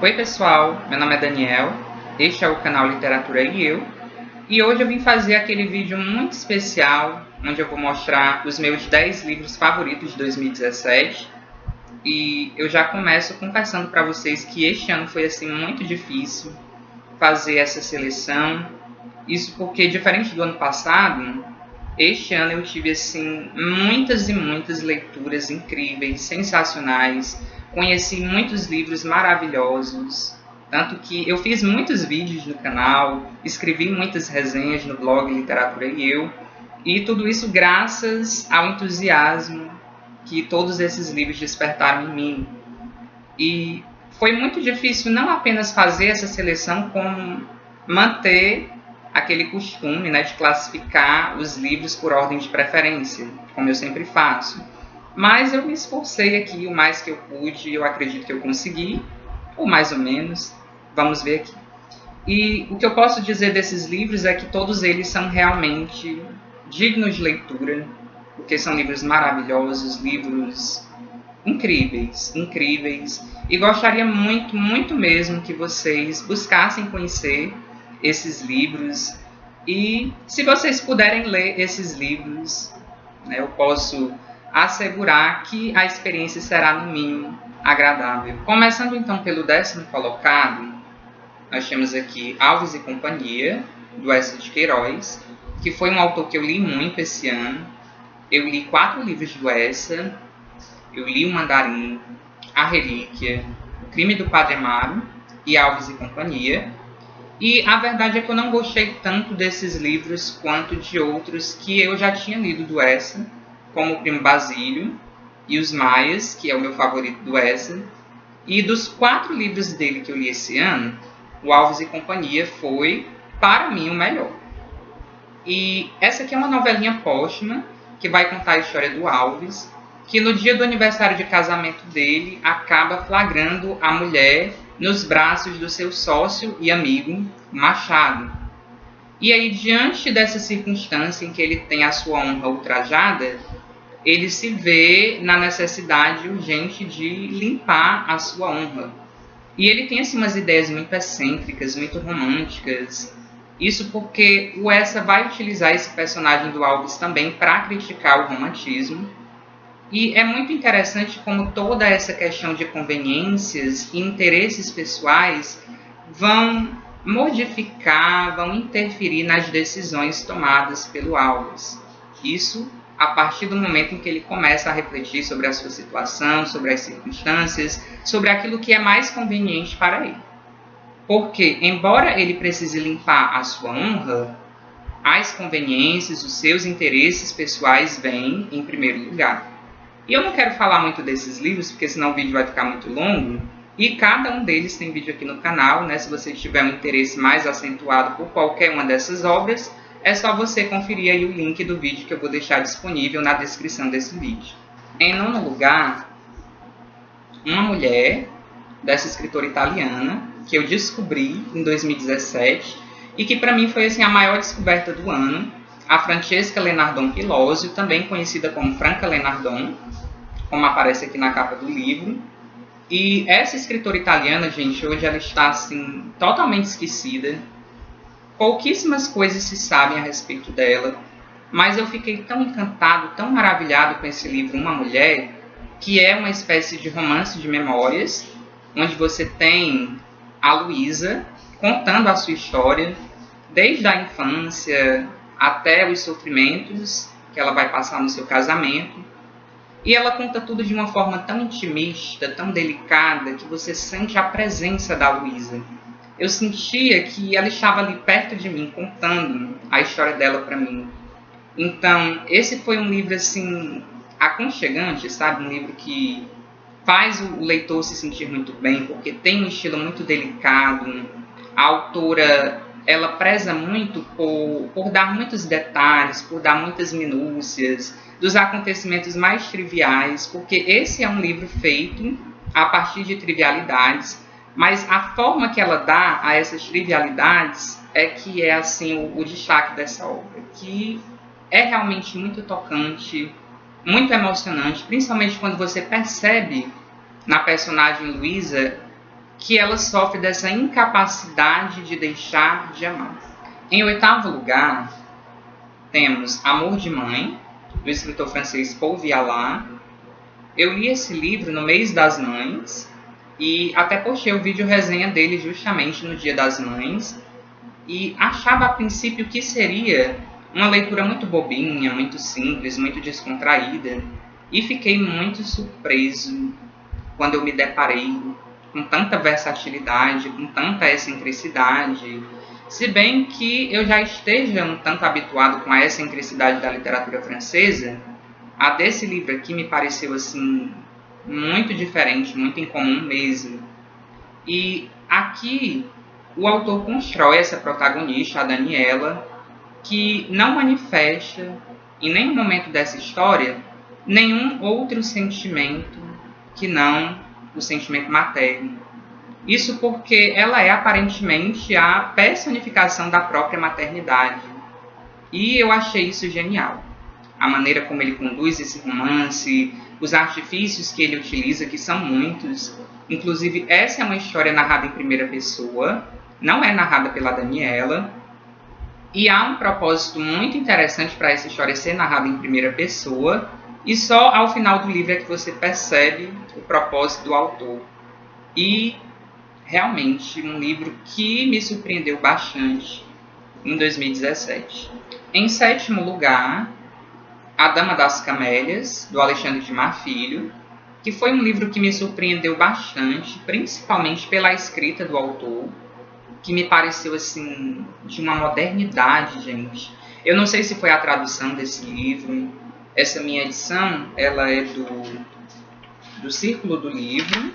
Oi pessoal, meu nome é Daniel, este é o canal Literatura e Eu, e hoje eu vim fazer aquele vídeo muito especial, onde eu vou mostrar os meus 10 livros favoritos de 2017, e eu já começo confessando para vocês que este ano foi assim muito difícil fazer essa seleção, isso porque, diferente do ano passado, este ano eu tive assim muitas e muitas leituras incríveis, sensacionais. Conheci muitos livros maravilhosos, tanto que eu fiz muitos vídeos no canal, escrevi muitas resenhas no blog Literatura e Eu, e tudo isso graças ao entusiasmo que todos esses livros despertaram em mim. E foi muito difícil não apenas fazer essa seleção, como manter aquele costume, de classificar os livros por ordem de preferência, como eu sempre faço. Mas eu me esforcei aqui o mais que eu pude, eu acredito que eu consegui, ou mais ou menos, vamos ver aqui. E o que eu posso dizer desses livros é que todos eles são realmente dignos de leitura, porque são livros maravilhosos, livros incríveis, incríveis. E gostaria muito, muito mesmo que vocês buscassem conhecer esses livros. E se vocês puderem ler esses livros, eu posso assegurar que a experiência será no mínimo agradável. Começando então pelo 10º colocado, nós temos aqui Alves e Companhia, do Eça de Queiroz, que foi um autor que eu li muito esse ano. Eu li 4 livros do Eça. Eu li O Mandarim, A Relíquia, O Crime do Padre Amaro e Alves e Companhia. E a verdade é que eu não gostei tanto desses livros quanto de outros que eu já tinha lido do Eça, como O Primo Basílio e Os Maias, que é o meu favorito do Eça. E dos 4 livros dele que eu li esse ano, o Alves e Companhia foi, para mim, o melhor. E essa aqui é uma novelinha póstuma que vai contar a história do Alves, que no dia do aniversário de casamento dele acaba flagrando a mulher nos braços do seu sócio e amigo, Machado. E aí, diante dessa circunstância em que ele tem a sua honra ultrajada, ele se vê na necessidade urgente de limpar a sua honra. E ele tem assim, umas ideias muito excêntricas, muito românticas. Isso porque o Eça vai utilizar esse personagem do Alves também para criticar o romantismo. E é muito interessante como toda essa questão de conveniências e interesses pessoais vão modificar, vão interferir nas decisões tomadas pelo Alves. Isso a partir do momento em que ele começa a refletir sobre a sua situação, sobre as circunstâncias, sobre aquilo que é mais conveniente para ele. Porque, embora ele precise limpar a sua honra, as conveniências, os seus interesses pessoais vêm em primeiro lugar. E eu não quero falar muito desses livros, porque senão o vídeo vai ficar muito longo. E cada um deles tem vídeo aqui no canal, Se você tiver um interesse mais acentuado por qualquer uma dessas obras, é só você conferir aí o link do vídeo que eu vou deixar disponível na descrição desse vídeo. Em 9º lugar, uma mulher dessa escritora italiana, que eu descobri em 2017, e que para mim foi assim, a maior descoberta do ano, a Francesca Lenardon Pilosio, também conhecida como Franca Lenardon, como aparece aqui na capa do livro. E essa escritora italiana, gente, hoje ela está assim, totalmente esquecida. Pouquíssimas coisas se sabem a respeito dela, mas eu fiquei tão encantado, tão maravilhado com esse livro, Uma Mulher, que é uma espécie de romance de memórias, onde você tem a Luísa contando a sua história, desde a infância até os sofrimentos que ela vai passar no seu casamento. E ela conta tudo de uma forma tão intimista, tão delicada, que você sente a presença da Luísa. Eu sentia que ela estava ali perto de mim, contando a história dela para mim. Então, esse foi um livro, assim, aconchegante, sabe? Um livro que faz o leitor se sentir muito bem, porque tem um estilo muito delicado. A autora, ela preza muito por dar muitos detalhes, por dar muitas minúcias dos acontecimentos mais triviais, porque esse é um livro feito a partir de trivialidades, mas a forma que ela dá a essas trivialidades é que é assim o destaque dessa obra, que é realmente muito tocante, muito emocionante, principalmente quando você percebe na personagem Luísa que ela sofre dessa incapacidade de deixar de amar. Em 8º lugar, temos Amor de Mãe, do escritor francês Paul Viala. Eu li esse livro no mês das mães e até postei o vídeo resenha dele justamente no Dia das Mães e achava a princípio que seria uma leitura muito bobinha, muito simples, muito descontraída e fiquei muito surpreso quando eu me deparei com tanta versatilidade, com tanta excentricidade. Se bem que eu já esteja um tanto habituado com a excentricidade da literatura francesa, a desse livro aqui me pareceu assim muito diferente, muito incomum mesmo. E aqui o autor constrói essa protagonista, a Daniela, que não manifesta em nenhum momento dessa história nenhum outro sentimento que não o sentimento materno. Isso porque ela é aparentemente a personificação da própria maternidade. E eu achei isso genial. A maneira como ele conduz esse romance, os artifícios que ele utiliza, que são muitos. Inclusive, essa é uma história narrada em primeira pessoa, não é narrada pela Daniela. E há um propósito muito interessante para essa história ser narrada em primeira pessoa, e só ao final do livro é que você percebe o propósito do autor. E realmente um livro que me surpreendeu bastante em 2017. Em 7º lugar, A Dama das Camélias, do Alexandre de Mar Filho, que foi um livro que me surpreendeu bastante, principalmente pela escrita do autor, que me pareceu assim de uma modernidade, gente. Eu não sei se foi a tradução desse livro. Essa minha edição, ela é do Círculo do Livro,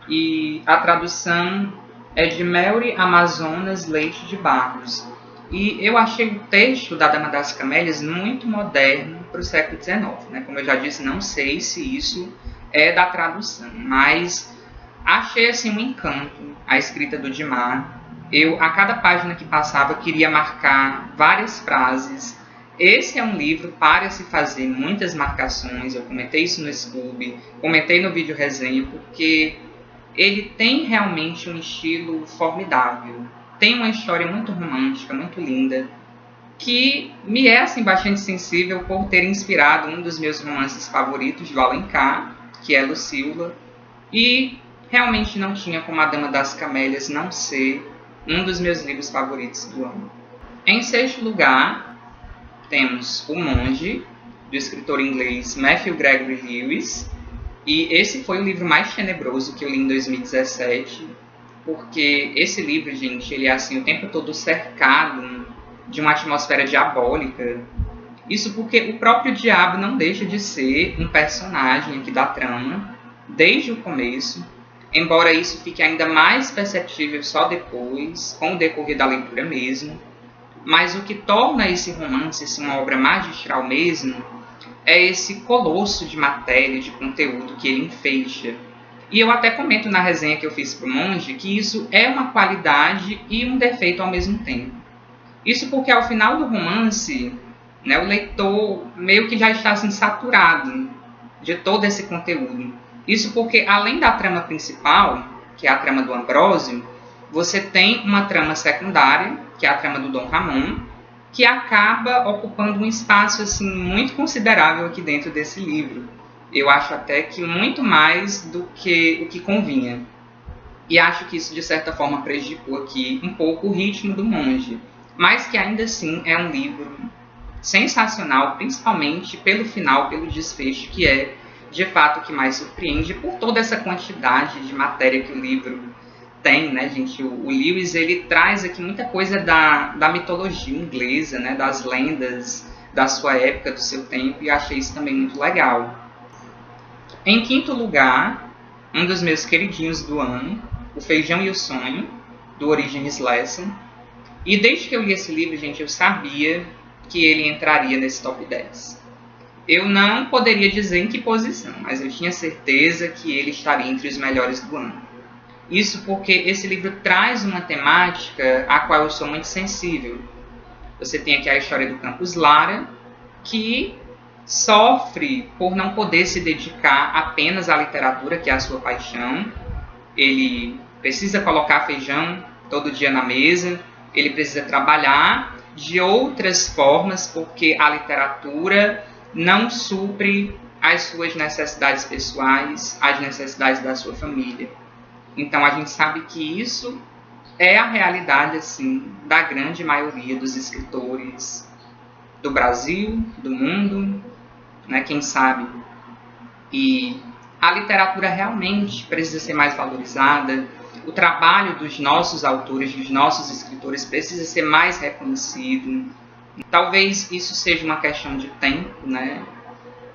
e a tradução é de Mary Amazonas Leite de Barros. E eu achei o texto da Dama das Camélias muito moderno para o século XIX. Né? Como eu já disse, não sei se isso é da tradução, mas achei assim um encanto a escrita do Dimar. Eu, a cada página que passava, queria marcar várias frases. Esse é um livro para se fazer muitas marcações. Eu comentei isso no Scooby, comentei no vídeo resenha, porque ele tem realmente um estilo formidável. Tem uma história muito romântica, muito linda, que me é assim, bastante sensível por ter inspirado um dos meus romances favoritos do Alencar, que é Lucília, e realmente não tinha como A Dama das Camélias não ser um dos meus livros favoritos do ano. Em 6º lugar, temos O Monge, do escritor inglês Matthew Gregory Lewis, e esse foi o livro mais tenebroso que eu li em 2017, porque esse livro, gente, ele é assim o tempo todo cercado de uma atmosfera diabólica. Isso porque o próprio diabo não deixa de ser um personagem aqui da trama, desde o começo, embora isso fique ainda mais perceptível só depois, com o decorrer da leitura mesmo. Mas o que torna esse romance assim, uma obra magistral mesmo é esse colosso de matéria, de conteúdo que ele enfeixa. E eu até comento na resenha que eu fiz para o Monge que isso é uma qualidade e um defeito ao mesmo tempo. Isso porque ao final do romance, né, o leitor meio que já está assim, saturado de todo esse conteúdo. Isso porque além da trama principal, que é a trama do Ambrósio, você tem uma trama secundária, que é a trama do Dom Ramon, que acaba ocupando um espaço assim, muito considerável aqui dentro desse livro. Eu acho até que muito mais do que o que convinha. E acho que isso, de certa forma, prejudicou aqui um pouco o ritmo do Monge. Mas que ainda assim é um livro sensacional, principalmente pelo final, pelo desfecho, que é, de fato, o que mais surpreende por toda essa quantidade de matéria que o livro tem, né, gente? O Lewis, ele traz aqui muita coisa da mitologia inglesa, né, das lendas da sua época, do seu tempo, e achei isso também muito legal. Em 5º lugar, um dos meus queridinhos do ano, O Feijão e o Sonho, do Origenes Lessing. E desde que eu li esse livro, gente, eu sabia que ele entraria nesse top 10. Eu não poderia dizer em que posição, mas eu tinha certeza que ele estaria entre os melhores do ano. Isso porque esse livro traz uma temática à qual eu sou muito sensível. Você tem aqui a história do Campos Lara, que sofre por não poder se dedicar apenas à literatura, que é a sua paixão, ele precisa colocar feijão todo dia na mesa, ele precisa trabalhar de outras formas, porque a literatura não supre as suas necessidades pessoais, as necessidades da sua família. Então a gente sabe que isso é a realidade assim da grande maioria dos escritores do Brasil, do mundo, né, quem sabe. E a literatura realmente precisa ser mais valorizada, o trabalho dos nossos autores, dos nossos escritores precisa ser mais reconhecido. Talvez isso seja uma questão de tempo, né?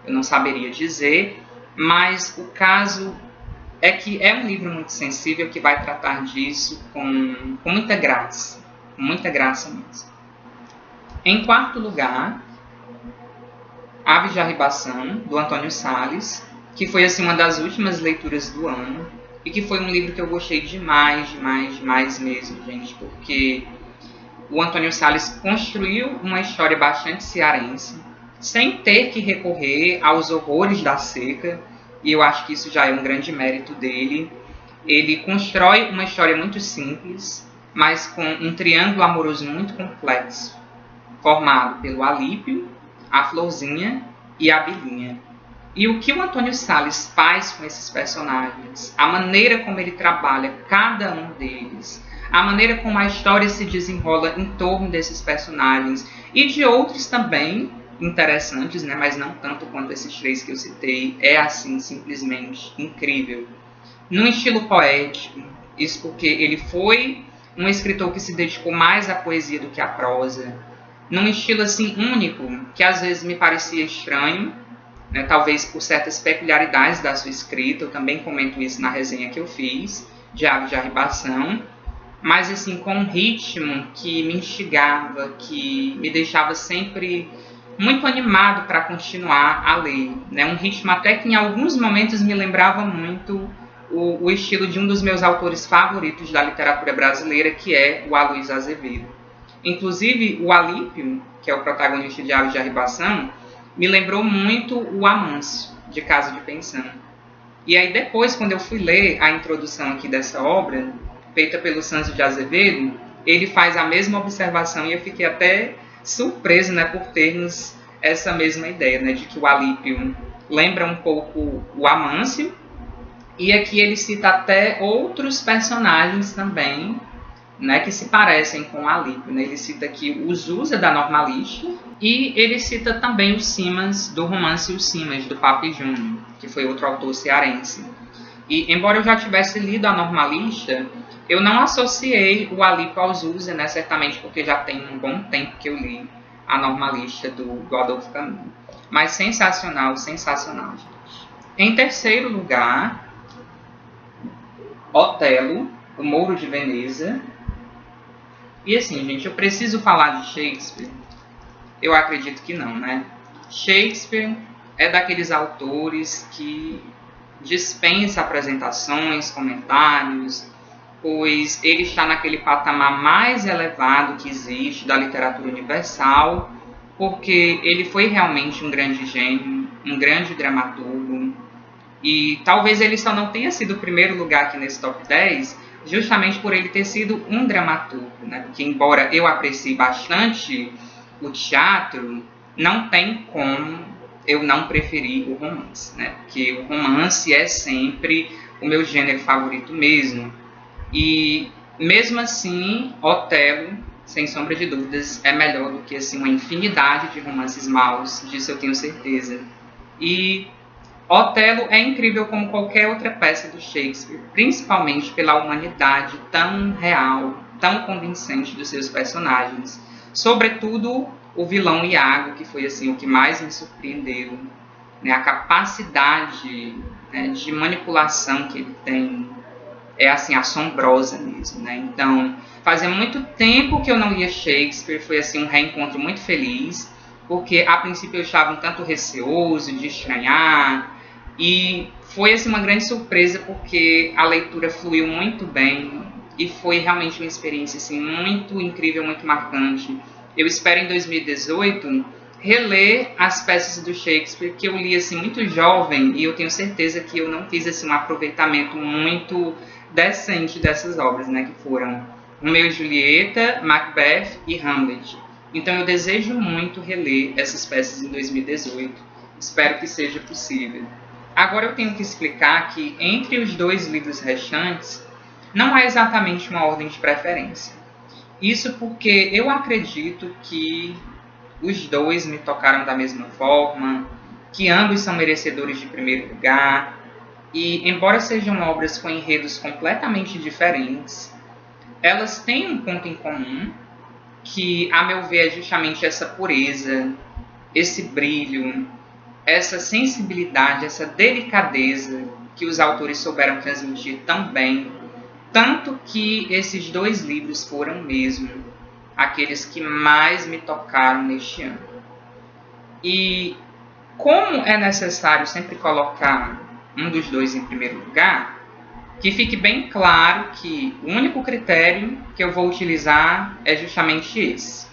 Eu não saberia dizer, mas o caso é que é um livro muito sensível que vai tratar disso com muita graça mesmo. Em quarto lugar, Aves de Arribação, do Antônio Sales, que foi assim uma das últimas leituras do ano e que foi um livro que eu gostei demais mesmo, gente, porque o Antônio Sales construiu uma história bastante cearense, sem ter que recorrer aos horrores da seca, e eu acho que isso já é um grande mérito dele. Ele constrói uma história muito simples, mas com um triângulo amoroso muito complexo, formado pelo Alípio, a Florzinha e a Bilinha. E o que o Antônio Sales faz com esses personagens, a maneira como ele trabalha cada um deles, a maneira como a história se desenrola em torno desses personagens e de outros também interessantes, né, mas não tanto quanto esses três que eu citei, é assim simplesmente incrível. Num estilo poético, isso porque ele foi um escritor que se dedicou mais à poesia do que à prosa, num estilo assim único, que às vezes me parecia estranho, né, talvez por certas peculiaridades da sua escrita, eu também comento isso na resenha que eu fiz, de Aves de Arribação, mas assim, com um ritmo que me instigava, que me deixava sempre muito animado para continuar a ler, né? Um ritmo até que em alguns momentos me lembrava muito o estilo de um dos meus autores favoritos da literatura brasileira, que é o Aloysio Azevedo. Inclusive, o Alípio, que é o protagonista de Aves de Arribação, me lembrou muito o Amâncio, de Casa de Pensão. E aí depois, quando eu fui ler a introdução aqui dessa obra, feita pelo Sâncio de Azevedo, ele faz a mesma observação e eu fiquei até surpreso, né, por termos essa mesma ideia, né, de que o Alípio lembra um pouco o Amâncio, e aqui ele cita até outros personagens também, né, que se parecem com o Alípio, né? Ele cita aqui o Zusa, da Normalista, e ele cita também o Simas, do romance Os Simas, do Papi Júnior, que foi outro autor cearense. E, embora eu já tivesse lido a Normalista, eu não associei o Alípio ao Zusa, né, certamente porque já tem um bom tempo que eu li a Normalista do Adolfo Camus. Mas sensacional, sensacional, gente. Em terceiro lugar, Otelo, o Mouro de Veneza. E assim, gente, eu preciso falar de Shakespeare? Eu acredito que não, né? Shakespeare é daqueles autores que dispensa apresentações, comentários, pois ele está naquele patamar mais elevado que existe da literatura universal, porque ele foi realmente um grande gênio, um grande dramaturgo, e talvez ele só não tenha sido o primeiro lugar aqui nesse top 10, justamente por ele ter sido um dramaturgo, né? Porque embora eu aprecie bastante o teatro, não tem como eu não preferir o romance, né? Porque o romance é sempre o meu gênero favorito mesmo. E mesmo assim, Otelo, sem sombra de dúvidas, é melhor do que assim, uma infinidade de romances maus, disso eu tenho certeza. E Otelo é incrível como qualquer outra peça do Shakespeare, principalmente pela humanidade tão real, tão convincente dos seus personagens. Sobretudo o vilão Iago, que foi assim, o que mais me surpreendeu, né? A capacidade, né, de manipulação que ele tem é assim, assombrosa mesmo, né? Então, fazia muito tempo que eu não lia Shakespeare, foi assim, um reencontro muito feliz, porque a princípio eu estava um tanto receoso de estranhar, e foi assim, uma grande surpresa porque a leitura fluiu muito bem e foi realmente uma experiência assim, muito incrível, muito marcante. Eu espero em 2018 reler as peças do Shakespeare que eu li assim, muito jovem, e eu tenho certeza que eu não fiz assim, um aproveitamento muito decente dessas obras, né, que foram Romeu e Julieta, Macbeth e Hamlet. Então eu desejo muito reler essas peças em 2018. Espero que seja possível. Agora eu tenho que explicar que entre os 2 livros restantes não há exatamente uma ordem de preferência. Isso porque eu acredito que os 2 me tocaram da mesma forma, que ambos são merecedores de primeiro lugar, e embora sejam obras com enredos completamente diferentes, elas têm um ponto em comum, que, a meu ver, é justamente essa pureza, esse brilho, essa sensibilidade, essa delicadeza que os autores souberam transmitir tão bem, tanto que esses 2 livros foram mesmo aqueles que mais me tocaram neste ano. E como é necessário sempre colocar um dos 2 em primeiro lugar, que fique bem claro que o único critério que eu vou utilizar é justamente esse,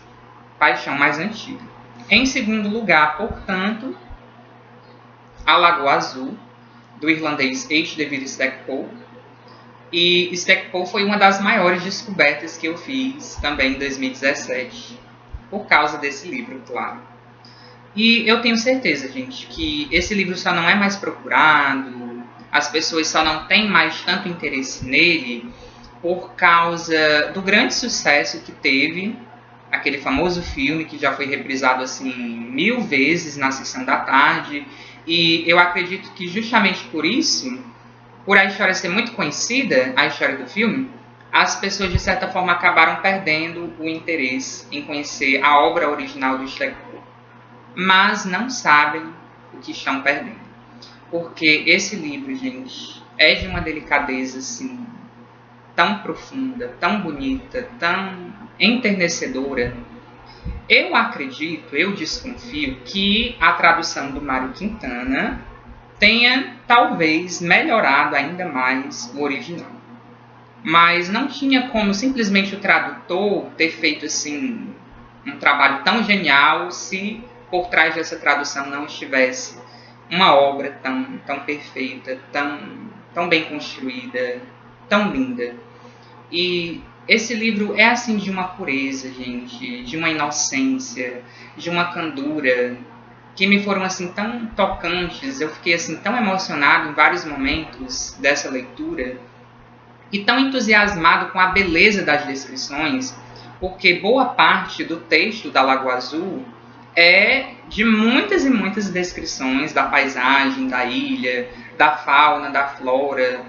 Paixão Mais Antiga. Em segundo lugar, portanto, A Lagoa Azul, do irlandês H.D. Stackpole. E Stackpole foi uma das maiores descobertas que eu fiz também em 2017, por causa desse livro, claro. E eu tenho certeza, gente, que esse livro só não é mais procurado, as pessoas só não têm mais tanto interesse nele por causa do grande sucesso que teve aquele famoso filme que já foi reprisado assim 1000 vezes na sessão da tarde. E eu acredito que justamente por isso, por a história ser muito conhecida, a história do filme, as pessoas de certa forma acabaram perdendo o interesse em conhecer a obra original do Stackpole. Mas não sabem o que estão perdendo. Porque esse livro, gente, é de uma delicadeza assim, tão profunda, tão bonita, tão enternecedora. Eu acredito, eu desconfio que a tradução do Mário Quintana tenha talvez melhorado ainda mais o original. Mas não tinha como simplesmente o tradutor ter feito assim um trabalho tão genial se por trás dessa tradução não estivesse uma obra tão perfeita, tão bem construída, tão linda. E esse livro é assim de uma pureza, gente, de uma inocência, de uma candura, que me foram assim tão tocantes, eu fiquei assim tão emocionado em vários momentos dessa leitura, e tão entusiasmado com a beleza das descrições, porque boa parte do texto da Lagoa Azul é de muitas e muitas descrições da paisagem, da ilha, da fauna, da flora,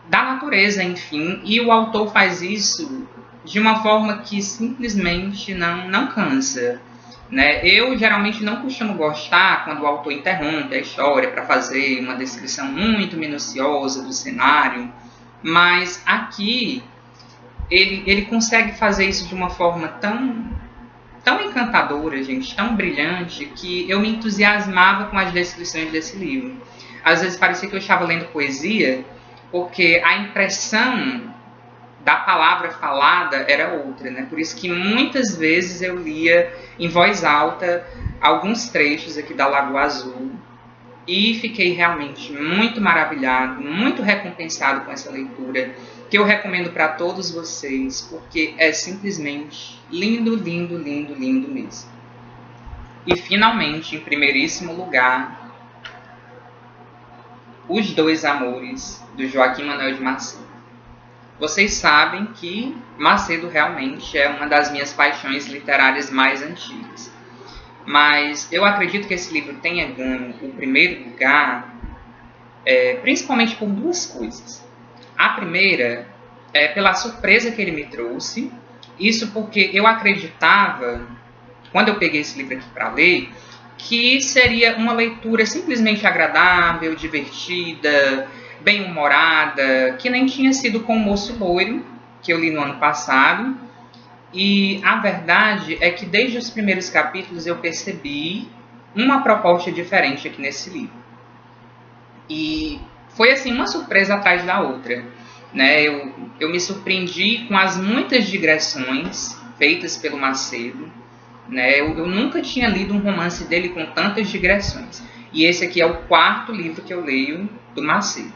da natureza, enfim, e o autor faz isso de uma forma que simplesmente não cansa. Né? Eu geralmente não costumo gostar quando o autor interrompe a história para fazer uma descrição muito minuciosa do cenário, mas aqui ele consegue fazer isso de uma forma tão encantadora, gente, tão brilhante, que eu me entusiasmava com as descrições desse livro. Às vezes parecia que eu estava lendo poesia, porque a impressão da palavra falada era outra, né? Por isso que muitas vezes eu lia em voz alta alguns trechos aqui da Lagoa Azul e fiquei realmente muito maravilhado, muito recompensado com essa leitura, que eu recomendo para todos vocês, porque é simplesmente lindo, lindo, lindo, lindo mesmo. E finalmente, em primeiríssimo lugar, Os Dois Amores, do Joaquim Manuel de Macedo. Vocês sabem que Macedo realmente é uma das minhas paixões literárias mais antigas. Mas eu acredito que esse livro tenha ganho o primeiro lugar, principalmente por duas coisas. A primeira é pela surpresa que ele me trouxe. Isso porque eu acreditava, quando eu peguei esse livro aqui para ler, que seria uma leitura simplesmente agradável, divertida, bem-humorada, que nem tinha sido com O Moço Loiro, que eu li no ano passado. E a verdade é que desde os primeiros capítulos eu percebi uma proposta diferente aqui nesse livro. E foi assim uma surpresa atrás da outra. Né? Eu me surpreendi com as muitas digressões feitas pelo Macedo. Né? Eu nunca tinha lido um romance dele com tantas digressões. E esse aqui é o quarto livro que eu leio do Macedo.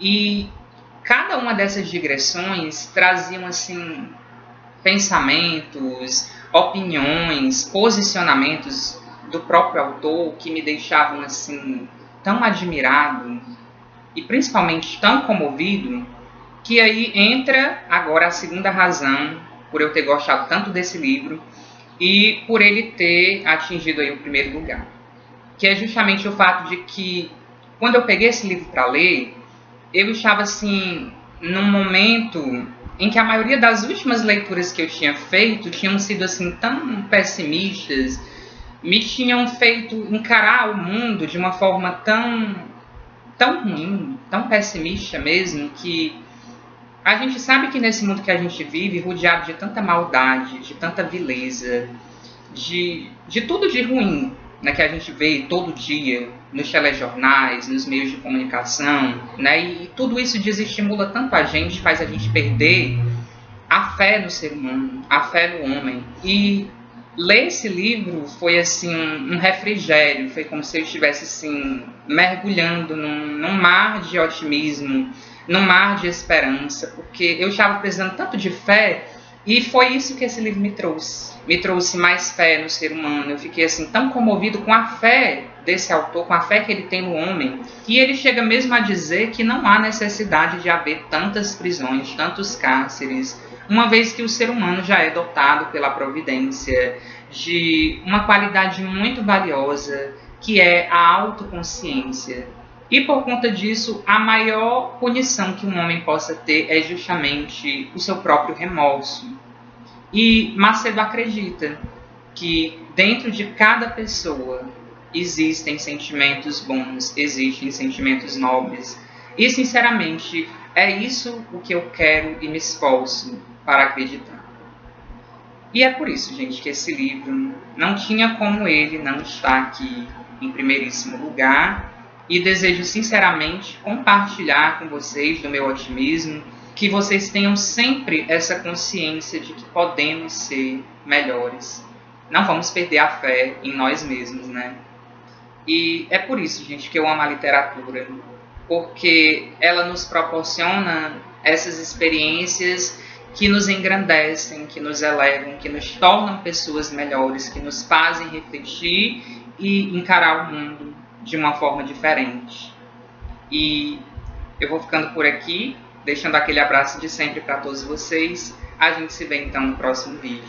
E cada uma dessas digressões traziam assim pensamentos, opiniões, posicionamentos do próprio autor que me deixavam assim tão admirado e principalmente tão comovido, que aí entra agora a segunda razão por eu ter gostado tanto desse livro e por ele ter atingido aí o primeiro lugar, que é justamente o fato de que quando eu peguei esse livro para ler, eu estava assim num momento em que a maioria das últimas leituras que eu tinha feito tinham sido assim tão pessimistas, me tinham feito encarar o mundo de uma forma tão ruim, tão pessimista mesmo, que a gente sabe que nesse mundo que a gente vive, rodeado de tanta maldade, de tanta vileza, de tudo de ruim, né, que a gente vê todo dia nos telejornais, nos meios de comunicação, né, e tudo isso desestimula tanto a gente, faz a gente perder a fé no ser humano, a fé no homem. E ler esse livro foi assim um refrigério, foi como se eu estivesse assim mergulhando num mar de otimismo, num mar de esperança, porque eu estava precisando tanto de fé. E foi isso que esse livro me trouxe. Me trouxe mais fé no ser humano. Eu fiquei assim tão comovido com a fé desse autor, com a fé que ele tem no homem, que ele chega mesmo a dizer que não há necessidade de haver tantas prisões, tantos cárceres, uma vez que o ser humano já é dotado pela providência de uma qualidade muito valiosa, que é a autoconsciência. E por conta disso, a maior punição que um homem possa ter é justamente o seu próprio remorso. E Macedo acredita que dentro de cada pessoa existem sentimentos bons, existem sentimentos nobres. E, sinceramente, é isso o que eu quero e me esforço para acreditar. E é por isso, gente, que esse livro não tinha como ele não estar aqui em primeiríssimo lugar. E desejo sinceramente compartilhar com vocês do meu otimismo, que vocês tenham sempre essa consciência de que podemos ser melhores. Não vamos perder a fé em nós mesmos, né? E é por isso, gente, que eu amo a literatura, porque ela nos proporciona essas experiências que nos engrandecem, que nos elevam, que nos tornam pessoas melhores, que nos fazem refletir e encarar o mundo de uma forma diferente. E eu vou ficando por aqui, deixando aquele abraço de sempre para todos vocês. A gente se vê então no próximo vídeo.